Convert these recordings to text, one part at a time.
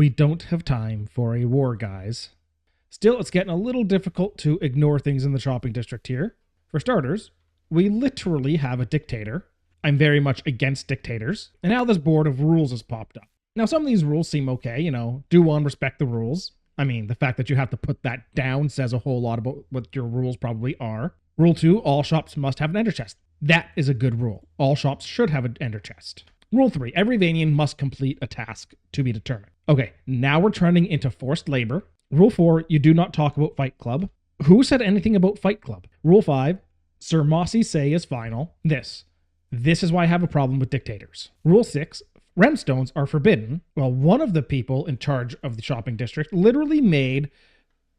We don't have time for a war, guys. Still, it's getting a little difficult to ignore things in the shopping district here. For starters, we literally have a dictator. I'm very much against dictators. And now this board of rules has popped up. Now, some of these rules seem okay, do one, respect the rules. I mean, the fact that you have to put that down says a whole lot about what your rules probably are. Rule 2, all shops must have an ender chest. That is a good rule. All shops should have an ender chest. Rule 3, every Vanian must complete a task to be determined. Okay, now we're turning into forced labor. Rule 4, you do not talk about Fight Club. Who said anything about Fight Club? Rule 5, Sir Mossy say is final. This is why I have a problem with dictators. Rule 6, remstones are forbidden. Well, one of the people in charge of the shopping district literally made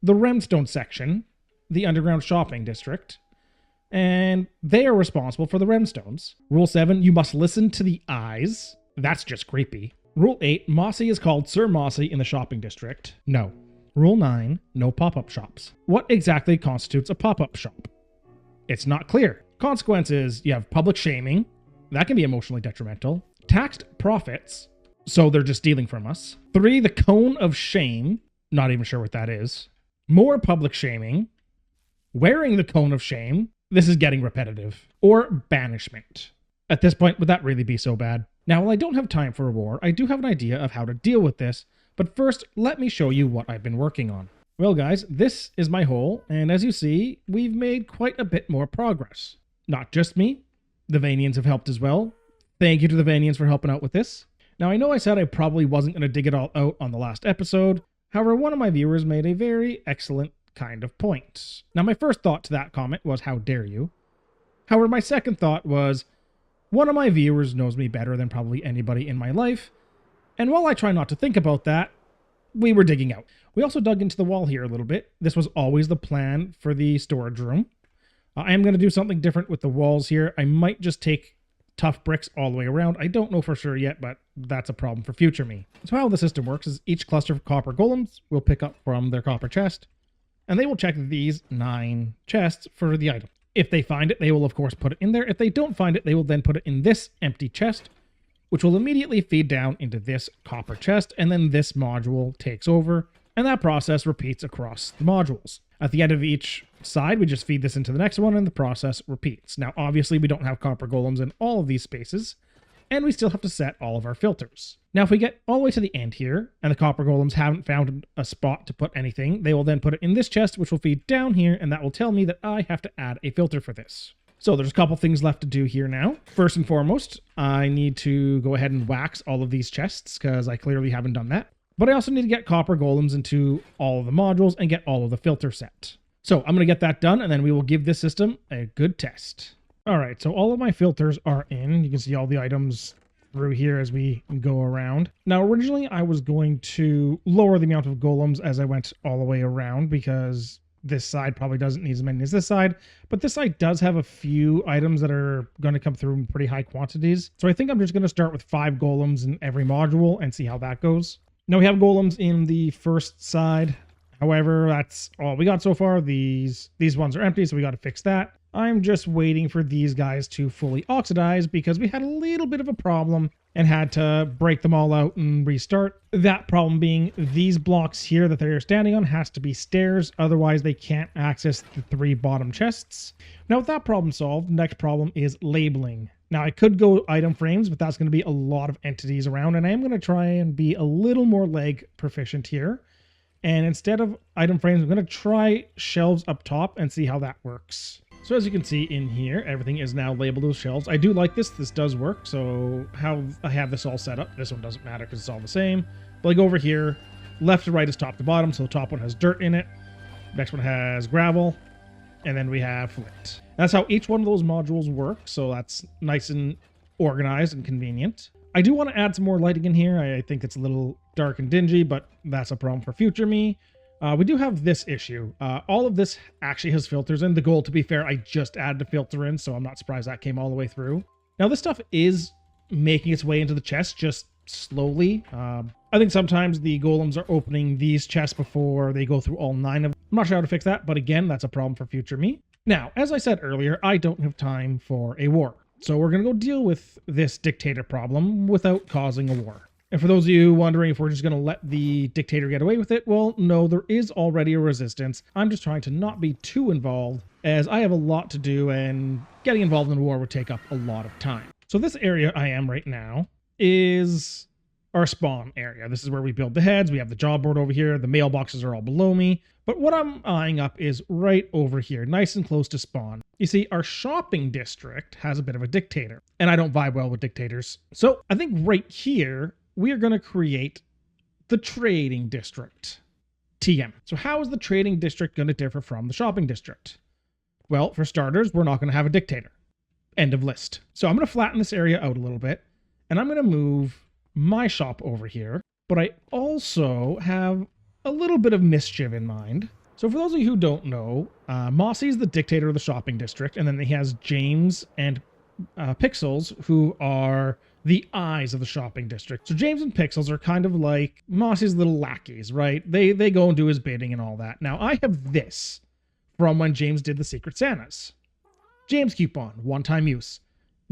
the remstone section the underground shopping district, and they are responsible for the remstones. Rule 7, you must listen to the eyes. That's just creepy. Rule 8, Mossy is called Sir Mossy in the shopping district. No. Rule 9, no pop-up shops. What exactly constitutes a pop-up shop? It's not clear. Consequences, you have public shaming. That can be emotionally detrimental. Taxed profits, so they're just stealing from us. 3, the cone of shame. Not even sure what that is. More public shaming. Wearing the cone of shame. This is getting repetitive. Or banishment. At this point, would that really be so bad? Now, while I don't have time for a war, I do have an idea of how to deal with this. But first, let me show you what I've been working on. Well, guys, this is my hole, and as you see, we've made quite a bit more progress. Not just me. The Vanians have helped as well. Thank you to the Vanians for helping out with this. Now, I know I said I probably wasn't going to dig it all out on the last episode. However, one of my viewers made a very excellent kind of point. Now, my first thought to that comment was, how dare you? However, my second thought was, one of my viewers knows me better than probably anybody in my life. And while I try not to think about that, we were digging out. We also dug into the wall here a little bit. This was always the plan for the storage room. I am going to do something different with the walls here. I might just take tough bricks all the way around. I don't know for sure yet, but that's a problem for future me. So how the system works is each cluster of copper golems will pick up from their copper chest, and they will check these 9 chests for the item. If they find it, they will of course put it in there. If they don't find it, they will then put it in this empty chest, which will immediately feed down into this copper chest, and then this module takes over, and that process repeats across the modules. At the end of each side, we just feed this into the next one, and the process repeats. Now, obviously, we don't have copper golems in all of these spaces, and we still have to set all of our filters. Now, if we get all the way to the end here, and the copper golems haven't found a spot to put anything, they will then put it in this chest, which will feed down here, and that will tell me that I have to add a filter for this. So there's a couple things left to do here now. First and foremost, I need to go ahead and wax all of these chests, because I clearly haven't done that. But I also need to get copper golems into all of the modules and get all of the filters set. So I'm going to get that done, and then we will give this system a good test. All right, so all of my filters are in. You can see all the items through here as we go around. Now, originally, I was going to lower the amount of golems as I went all the way around, because this side probably doesn't need as many as this side, but this side does have a few items that are going to come through in pretty high quantities. So I think I'm just going to start with 5 golems in every module and see how that goes. Now we have golems in the first side. However, that's all we got so far. These ones are empty, so we got to fix that. I'm just waiting for these guys to fully oxidize because we had a little bit of a problem and had to break them all out and restart. That problem being these blocks here that they're standing on has to be stairs, otherwise they can't access the 3 bottom chests. Now with that problem solved, the next problem is labeling. Now I could go item frames, but that's going to be a lot of entities around, and I am going to try and be a little more leg proficient here. And instead of item frames, I'm going to try shelves up top and see how that works. So as you can see in here, everything is now labeled as shelves. I do like this. This does work. So how I have this all set up, this one doesn't matter because it's all the same. But like over here, left to right is top to bottom. So the top one has dirt in it. Next one has gravel. And then we have flint. That's how each one of those modules work. So that's nice and organized and convenient. I do want to add some more lighting in here. I think it's a little dark and dingy, but that's a problem for future me. We do have this issue. All of this actually has filters in. The goal, to be fair, I just added a filter in, so I'm not surprised that came all the way through. Now, this stuff is making its way into the chest just slowly. I think sometimes the golems are opening these chests before they go through all 9 of them. I'm not sure how to fix that, but again, that's a problem for future me. Now, as I said earlier, I don't have time for a war. So we're going to go deal with this dictator problem without causing a war. And for those of you wondering if we're just going to let the dictator get away with it, well, no, there is already a resistance. I'm just trying to not be too involved, as I have a lot to do, and getting involved in the war would take up a lot of time. So this area I am right now is our spawn area. This is where we build the heads. We have the job board over here. The mailboxes are all below me. But what I'm eyeing up is right over here, nice and close to spawn. You see, our shopping district has a bit of a dictator, and I don't vibe well with dictators. So I think right here, we are going to create the trading district, TM. So how is the trading district going to differ from the shopping district? Well, for starters, we're not going to have a dictator. End of list. So I'm going to flatten this area out a little bit, and I'm going to move my shop over here, but I also have a little bit of mischief in mind. So for those of you who don't know, Mossy is the dictator of the shopping district, and then he has James and Pixels, who are the eyes of the shopping district. So James and Pixels are kind of like Mossy's little lackeys, right? They go and do his bidding and all that. Now I have this from when James did the Secret Santas. James coupon, one-time use.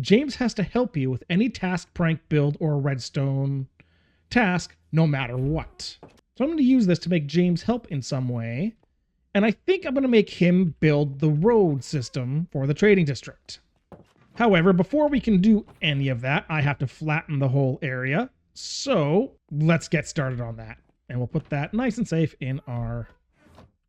James has to help you with any task, prank, build, or redstone task, no matter what. So I'm going to use this to make James help in some way. And I think I'm going to make him build the road system for the trading district. However, before we can do any of that, I have to flatten the whole area. So let's get started on that. And we'll put that nice and safe in our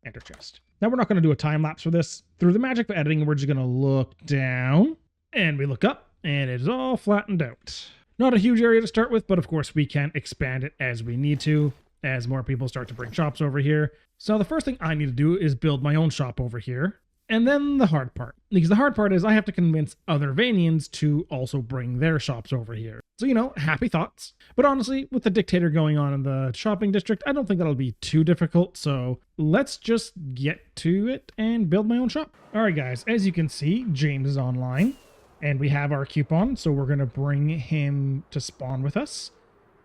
enter chest. Now we're not going to do a time lapse for this. Through the magic of editing, we're just going to look down. And we look up, and it's all flattened out. Not a huge area to start with, but of course we can expand it as we need to, as more people start to bring shops over here. So the first thing I need to do is build my own shop over here. And then the hard part, because the hard part is I have to convince other Vanians to also bring their shops over here. So, you know, happy thoughts. But honestly, with the dictator going on in the shopping district, I don't think that'll be too difficult. So let's just get to it and build my own shop. All right, guys, as you can see, James is online and we have our coupon. So we're going to bring him to spawn with us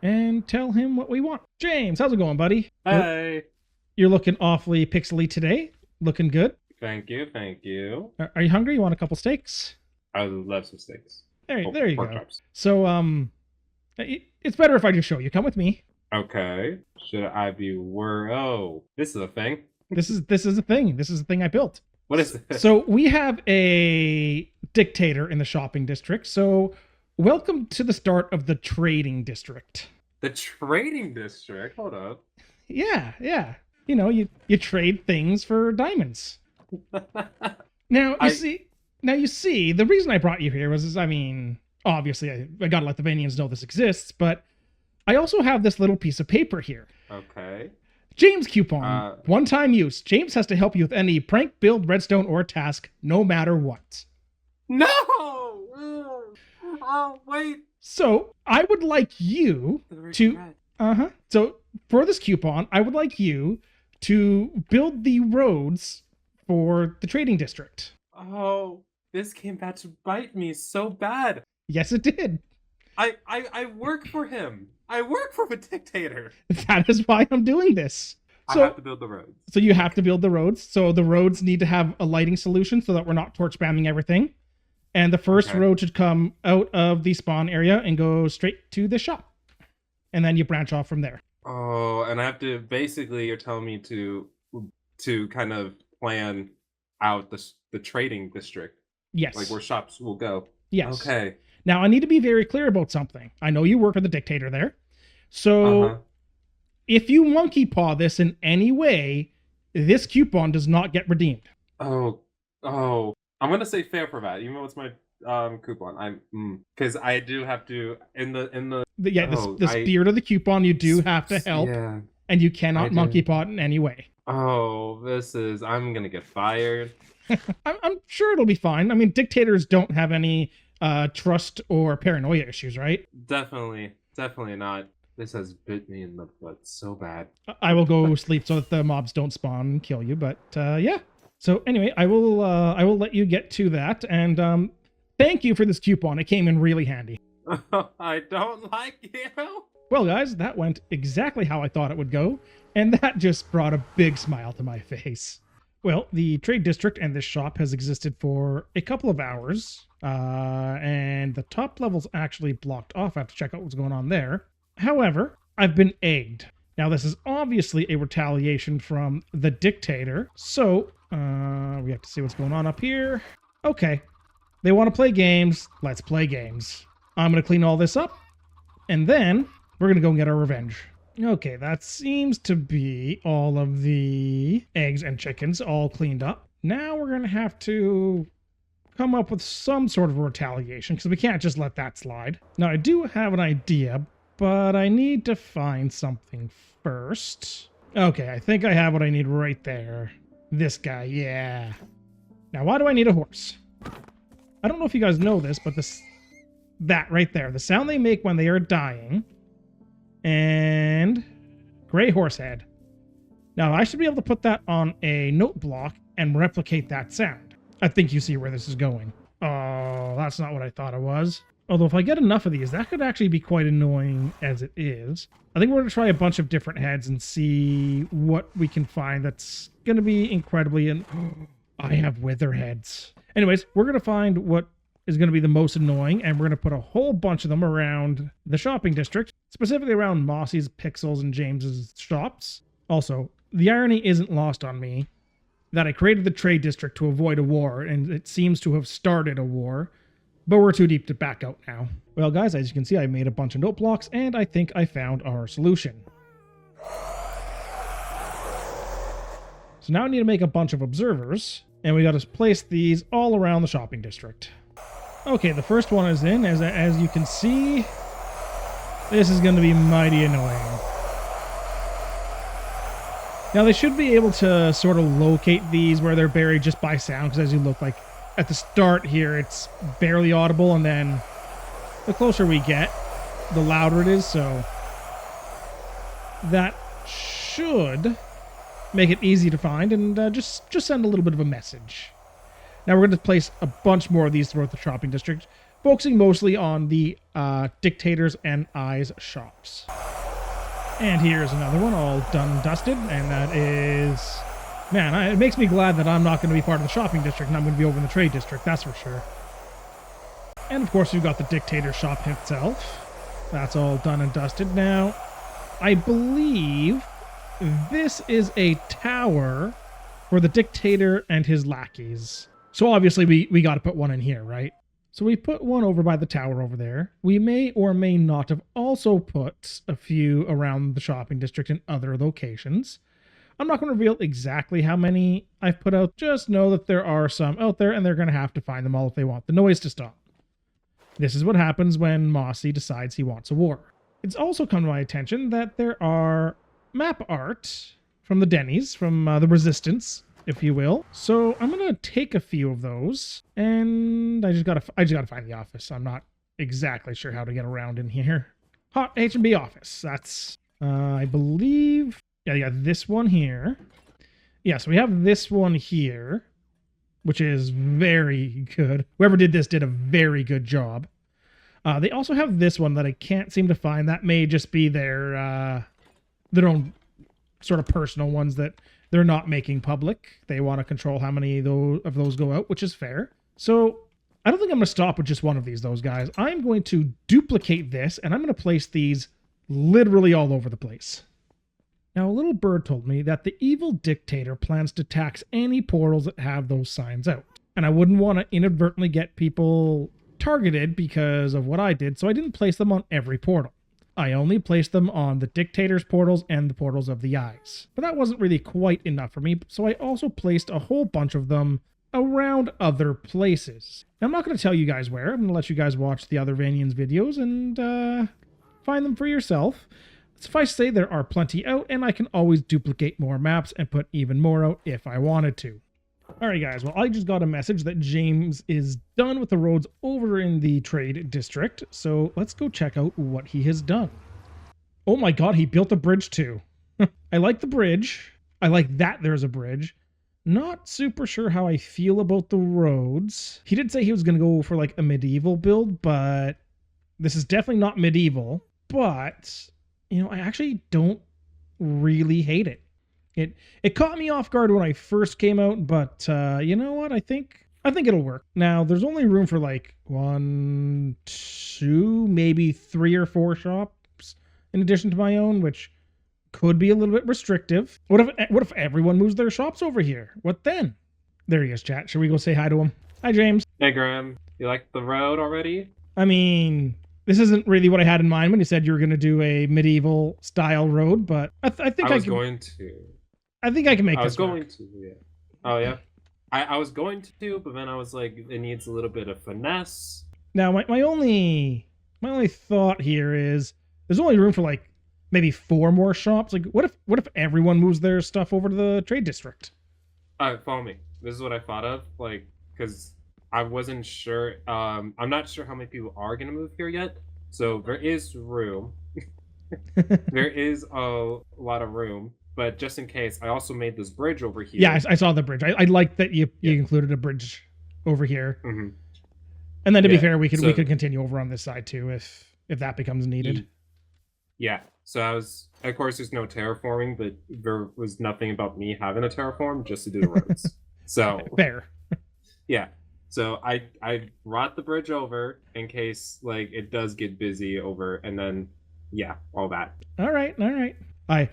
and tell him what we want. James, how's it going, buddy? Hey. You're looking awfully pixely today. Looking good. Thank you, thank you. Are you hungry? You want a couple steaks? I would love some steaks. There you go. Chops. So, it's better if I just show you. Come with me. Okay. Should I be Oh, this is a thing. This is a thing. This is a thing I built. What is it? So we have a dictator in the shopping district. So welcome to the start of the trading district. The trading district? Hold up. Yeah. You know, you trade things for diamonds. Now you see, the reason I brought you here was, I mean, obviously I gotta let the Vanians know this exists, but I also have this little piece of paper here. Okay. James coupon, one-time use. James has to help you with any prank, build, redstone, or task, no matter what. No! Oh, wait. So I would like you to, so for this coupon, I would like you to build the roads for the trading district. Oh, this came back to bite me so bad. Yes, it did. I work for him. I work for the dictator. That is why I'm doing this. So, I have to build the roads. So you have to build the roads. So the roads need to have a lighting solution so that we're not torch spamming everything. And the first road should come out of the spawn area and go straight to the shop. And then you branch off from there. Oh, and I have to, basically, you're telling me to kind of plan out the trading district. Yes. Like where shops will go. Yes. Okay. Now, I need to be very clear about something. I know you work for the dictator there. So if you monkey paw this in any way, this coupon does not get redeemed. Oh. I'm going to say fair for that, even though it's my coupon. Because I do have to, the spirit of the coupon, you do have to help. Yeah. And you cannot monkey paw it in any way. Oh, I'm going to get fired. I'm sure it'll be fine. I mean, dictators don't have any trust or paranoia issues, right? Definitely not. This has bit me in the butt so bad. I will go sleep so that the mobs don't spawn and kill you, but yeah. So anyway, I will let you get to that, and thank you for this coupon. It came in really handy. I don't like you. Well, guys, that went exactly how I thought it would go, and that just brought a big smile to my face. Well, the trade district and this shop has existed for a couple of hours, and the top level's actually blocked off. I have to check out what's going on there. However, I've been egged. Now, this is obviously a retaliation from the dictator, so we have to see what's going on up here. Okay, they want to play games. Let's play games. I'm going to clean all this up, and then we're going to go and get our revenge. Okay, that seems to be all of the eggs and chickens all cleaned up. Now we're going to have to come up with some sort of retaliation, because we can't just let that slide. Now, I do have an idea, but I need to find something first. Okay, I think I have what I need right there. This guy, yeah. Now, why do I need a horse? I don't know if you guys know this, but that right there, the sound they make when they are dying, and gray horse head. Now, I should be able to put that on a note block and replicate that sound. I think you see where this is going. Oh, that's not what I thought it was. Although if I get enough of these, that could actually be quite annoying as it is. I think we're going to try a bunch of different heads and see what we can find that's going to be incredibly... I have wither heads. Anyways, we're going to find what is going to be the most annoying, and we're going to put a whole bunch of them around the shopping district, specifically around Mossy's, Pixel's, and James's shops. Also, the irony isn't lost on me that I created the trade district to avoid a war, and it seems to have started a war, but we're too deep to back out now. Well, guys, as you can see, I made a bunch of note blocks, and I think I found our solution. So now I need to make a bunch of observers, and we got to place these all around the shopping district. Okay, the first one is in. As you can see, this is going to be mighty annoying. Now, they should be able to sort of locate these where they're buried just by sound, because as you look, like, at the start here, it's barely audible, and then the closer we get, the louder it is, so that should make it easy to find, and just send a little bit of a message. Now we're going to place a bunch more of these throughout the shopping district, focusing mostly on the Dictators and Eyes shops. And here's another one, all done and dusted, and that is... Man, it makes me glad that I'm not going to be part of the shopping district, and I'm going to be over in the trade district, that's for sure. And of course we've got the Dictator shop itself. That's all done and dusted. Now, I believe this is a tower for the Dictator and his lackeys. So obviously we got to put one in here, right? So we put one over by the tower over there. We may or may not have also put a few around the shopping district in other locations. I'm not going to reveal exactly how many I've put out. Just know that there are some out there, and they're going to have to find them all if they want the noise to stop. This is what happens when Mossy decides he wants a war. It's also come to my attention that there are map art from the Denny's, from the Resistance, if you will. So I'm gonna take a few of those, and I just gotta find the office. I'm not exactly sure how to get around in here. Hot H&B office. That's I believe. Yeah, you got this one here. Yeah, so we have this one here, which is very good. Whoever did this did a very good job. They also have this one that I can't seem to find. That may just be their own sort of personal ones that they're not making public. They want to control how many of those go out, which is fair. So I don't think I'm going to stop with just one of those guys. I'm going to duplicate this, and I'm going to place these literally all over the place. Now, a little bird told me that the evil dictator plans to tax any portals that have those signs out. And I wouldn't want to inadvertently get people targeted because of what I did, so I didn't place them on every portal. I only placed them on the Dictator's portals and the portals of the Eyes. But that wasn't really quite enough for me, so I also placed a whole bunch of them around other places. Now, I'm not going to tell you guys where. I'm going to let you guys watch the other Vanians videos and find them for yourself. Suffice to say, there are plenty out, and I can always duplicate more maps and put even more out if I wanted to. Alright guys, well I just got a message that James is done with the roads over in the trade district, so let's go check out what he has done. Oh my god, he built a bridge too. I like the bridge. I like that there's a bridge. Not super sure how I feel about the roads. He did say he was going to go for like a medieval build, but this is definitely not medieval. But, you know, I actually don't really hate it. It caught me off guard when I first came out, but you know what? I think it'll work. Now, there's only room for like 1, 2, maybe 3 or 4 shops in addition to my own, which could be a little bit restrictive. What if everyone moves their shops over here? What then? There he is, chat. Should we go say hi to him? Hi, James. Hey, Graham. You like the road already? I mean, this isn't really what I had in mind when you said you were going to do a medieval style road, but I think I going to. I think I can make I was this work. going to, yeah. Oh, yeah? I was going to, but then I was like, it needs a little bit of finesse. Now, my only thought here is there's only room for like maybe 4 more shops. Like, what if everyone moves their stuff over to the trade district? Follow me. This is what I thought of, like, because I wasn't sure. I'm not sure how many people are gonna move here yet. So there is room. There is a lot of room, but just in case, I also made this bridge over here. Yeah, I saw the bridge. I like that you included a bridge over here. Mm-hmm. And then to be fair, we could continue over on this side too if that becomes needed. Yeah. So I was, of course, there's no terraforming, but there was nothing about me having a terraform just to do the roads. So fair. Yeah. So I brought the bridge over in case like it does get busy over, and then all that. All right. I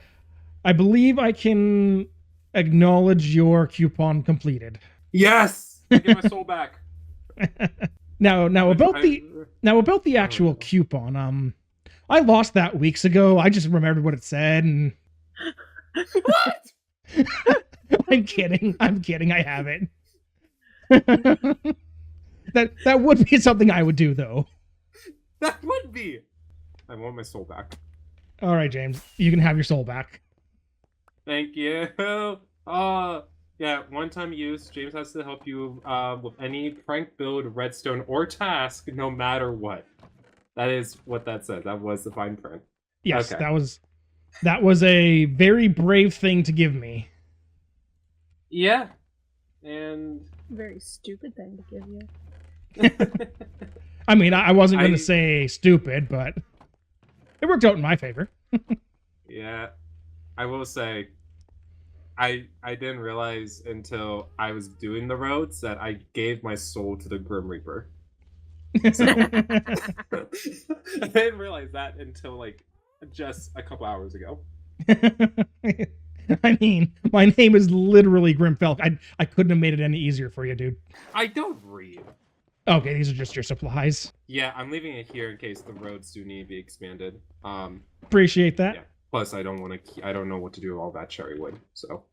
believe I can acknowledge your coupon completed. Yes. I get my soul back. Now about the actual coupon. I lost that weeks ago. I just remembered what it said and What? I'm kidding. I have it. That would be something I would do though. That would be. I want my soul back. All right, James. You can have your soul back. Thank you. Yeah, one-time use. James has to help you with any prank build, redstone, or task, no matter what. That is what that said. That was the fine print. Yes, okay. That was a very brave thing to give me. Yeah, and very stupid thing to give you. I mean, I wasn't going to say stupid, but it worked out in my favor. Yeah, I will say, I didn't realize until I was doing the roads that I gave my soul to the Grim Reaper. So, I didn't realize that until like just a couple hours ago. I mean, my name is literally Grimfelk. I couldn't have made it any easier for you, dude. I don't read. Okay, these are just your supplies. Yeah, I'm leaving it here in case the roads do need to be expanded. Appreciate that. Yeah. Plus, I don't know what to do with all that cherry wood. So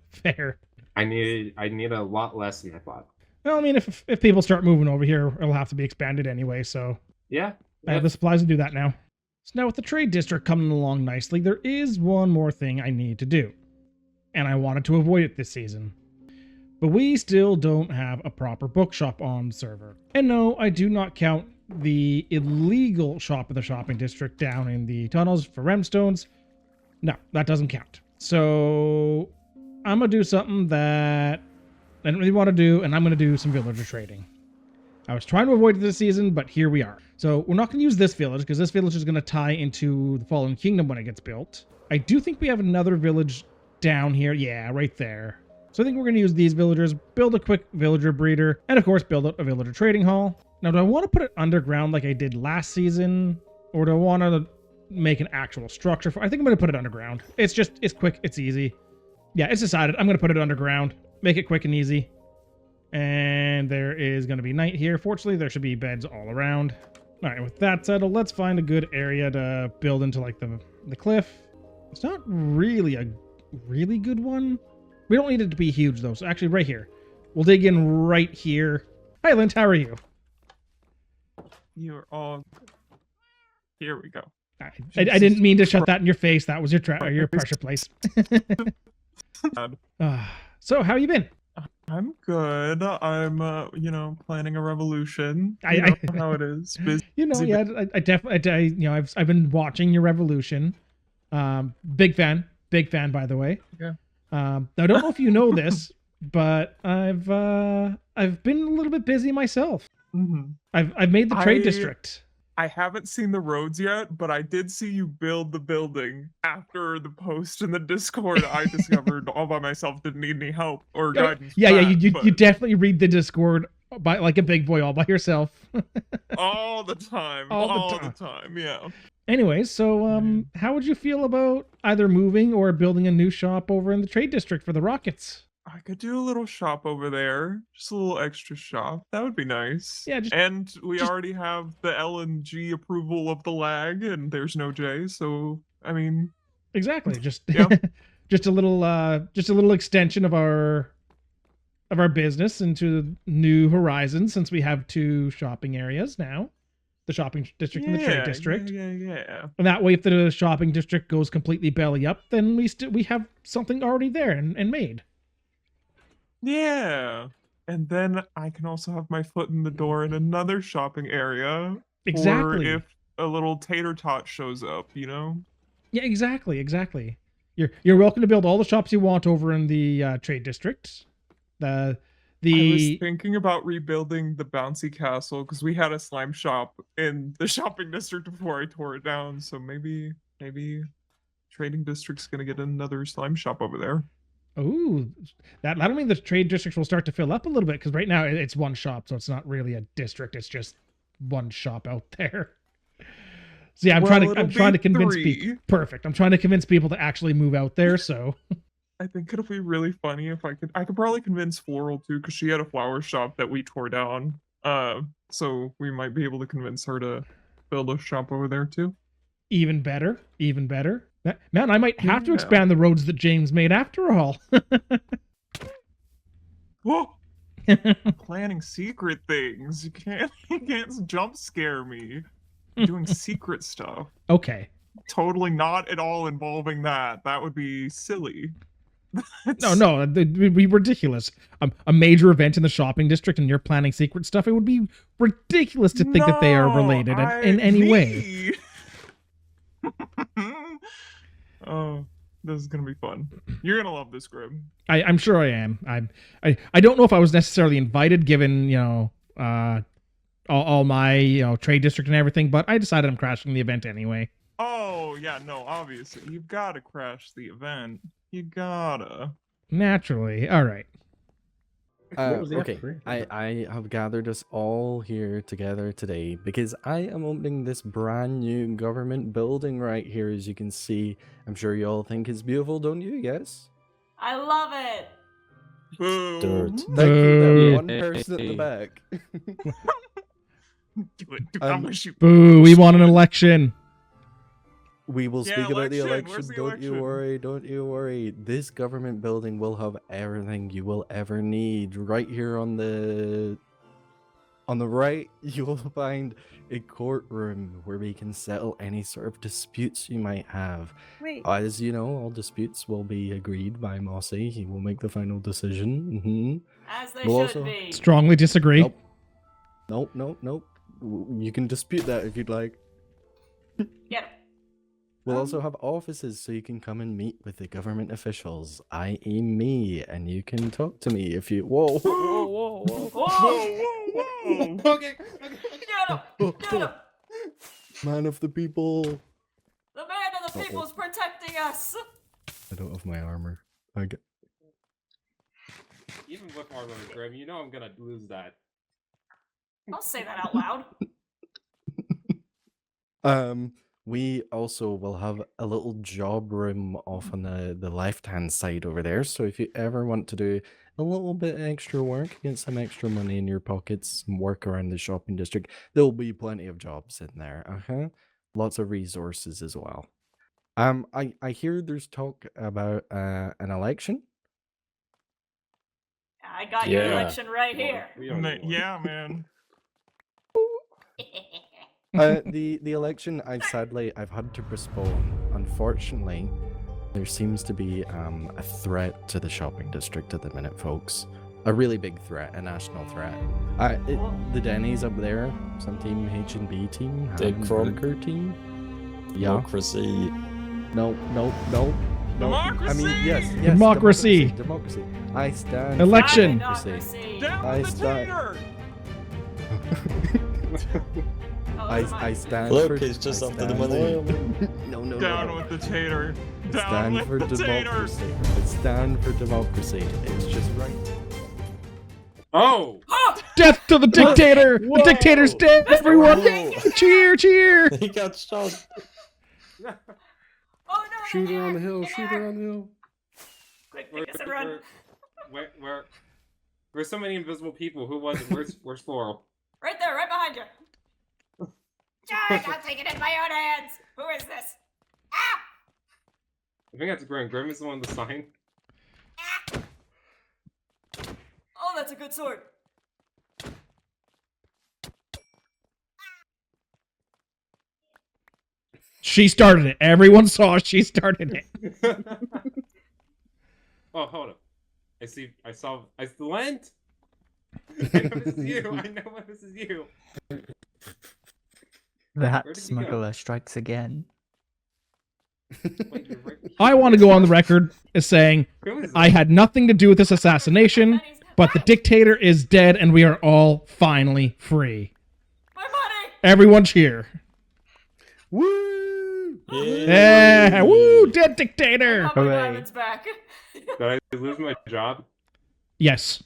fair. I need a lot less than I thought. Well, I mean, if people start moving over here, it'll have to be expanded anyway. So yeah. I have the supplies to do that now. So now with the trade district coming along nicely, there is one more thing I need to do. And I wanted to avoid it this season. But we still don't have a proper bookshop on the server. And no, I do not count the illegal shop of the shopping district down in the tunnels for remstones. No, that doesn't count. So I'm going to do something that I didn't really want to do, and I'm going to do some villager trading. I was trying to avoid it this season, but here we are. So we're not going to use this village, because this village is going to tie into the Fallen Kingdom when it gets built. I do think we have another village down here. Yeah, right there. So I think we're going to use these villagers, build a quick villager breeder, and of course build out a villager trading hall. Now, do I want to put it underground like I did last season? Or do I want to make an actual structure for? I think I'm going to put it underground. It's quick, it's easy. Yeah, it's decided. I'm going to put it underground. Make it quick and easy. And there is going to be night here. Fortunately, there should be beds all around. All right, with that settled, let's find a good area to build into like the cliff. It's not really a really good one. We don't need it to be huge though. So actually right here, we'll dig in right here. Hi, Lint, how are you? You're all... Here we go. I didn't mean to shut that in your face. That was your pressure place. So how you been? I'm good. I'm, planning a revolution. You know how it is. Busy, yeah, I definitely, I've been watching your revolution. Big fan, by the way. Yeah. Now, I don't know if you know this, but I've been a little bit busy myself. Mm-hmm. I've made the trade district. I haven't seen the roads yet, but I did see you build the building after the post in the Discord. I discovered all by myself, didn't need any help or guidance. Yeah, you definitely read the Discord by like a big boy all by yourself. all the time. All the time, yeah. Anyways, so how would you feel about either moving or building a new shop over in the trade district for the Rockets? I could do a little shop over there. Just a little extra shop. That would be nice. Yeah, and we just- already have the LNG approval of the lag, and there's no J, so I mean, Exactly. Just Yeah. just a little extension of our business into new horizons, since we have 2 shopping areas now. The shopping district and the trade district. Yeah. And that way, if the shopping district goes completely belly up, then we have something already there and made. Yeah. And then I can also have my foot in the door in another shopping area. Exactly. Or if a little tater tot shows up, you know? Yeah, exactly. You're welcome to build all the shops you want over in the trade district. I was thinking about rebuilding the bouncy castle because we had a slime shop in the shopping district before I tore it down. So maybe trading district's gonna get another slime shop over there. Ooh, that'll mean the trade districts will start to fill up a little bit, because right now it's one shop, so it's not really a district. It's just one shop out there. So yeah, I'm trying to convince people. Perfect. I'm trying to convince people to actually move out there. So I think it'll be really funny if I could probably convince Floral too, because she had a flower shop that we tore down. So we might be able to convince her to build a shop over there too. even better. Man, I might have to Yeah. expand the roads that James made after all. Whoa! Planning secret things. You can't jump scare me. I'm doing secret stuff. Okay. Totally not at all involving that. That would be silly. No, it would be ridiculous. A major event in the shopping district and you're planning secret stuff, it would be ridiculous to think that they are related in any way. Oh, this is gonna be fun. You're gonna love this, Grim. I'm sure I am. I don't know if I was necessarily invited, given, all my, trade district and everything, but I decided I'm crashing the event anyway. Oh, yeah, no, obviously. You've gotta crash the event. You gotta. Naturally. All right. Okay, I have gathered us all here together today because I am opening this brand new government building right here, as you can see. I'm sure you all think it's beautiful, don't you? Yes? I love it. Boom. Dirt. Thank you, that Boo. one person at the back. Do it. I wish you. Boo, we want an election. We will Yeah, speak about the election. election. Where's the Don't you election? worry. Don't you worry. This government building will have everything you will ever need. Right here on the right, you will find a courtroom where we can settle any sort of disputes you might have. Wait, As you know, all disputes will be agreed by Mossy. He will make the final decision. As they We'll should also- be. Strongly disagree. Nope. You can dispute that if you'd like. Get 'em. We'll also have offices so you can come and meet with the government officials, i.e. me, and you can talk to me if you... Whoa. Whoa! Okay. Get him! Get him! Man of the people. The man of the people's protecting us. I don't have my armor. Even with armor, Grim, you know I'm gonna lose that. Don't say that out loud. We also will have a little job room off on the left-hand side over there. So if you ever want to do a little bit extra work, get some extra money in your pockets, some work around the shopping district, there'll be plenty of jobs in there. Lots of resources as well. I hear there's talk about an election. I got your Yeah. election right here. We don't need one. Yeah, man. The election I've had to postpone. Unfortunately, there seems to be a threat to the shopping district at the minute, folks. A really big threat, a national threat. The Denny's up there, some team H&B team, Dickfrog. Hamburger team. Yeah. Democracy. No. Democracy! I mean, yes. Democracy. Democracy. I stand. Election. Democracy. Down I with the stand- tater! Oh, I stand Look, for. it's just I after the stand money. No. Down with the tater. I Down stand with for the tater. democracy. I stand for democracy. It's just right. Oh! Death to the dictator! The dictator's dead, everyone! Whoa. Cheer, cheer! He got shot. Oh no! Shoot in her on the there, hill. in Shoot there. her on the hill. Quick, make us a run. Where's so many invisible people? Who was it? Where's Floral? Right there, right behind you. Charge! I'll take it in my own hands. Who is this? Ah! I think that's Grim. Grim is the one with the sign. Ah! Oh, that's a good sword. She started it. Everyone saw she started it. Oh, hold up. I Lent? I know this is you. I know this is you. That Where did you go? smuggler strikes again. Wait, you're right. I want to go on the record as saying Who is I that? had nothing to do with this assassination, but the dictator is dead and we are all finally free. My money! Everyone cheer. Woo! Yeah, woo, dead dictator. I got my Hooray. diamonds back. Did I lose my job? Yes.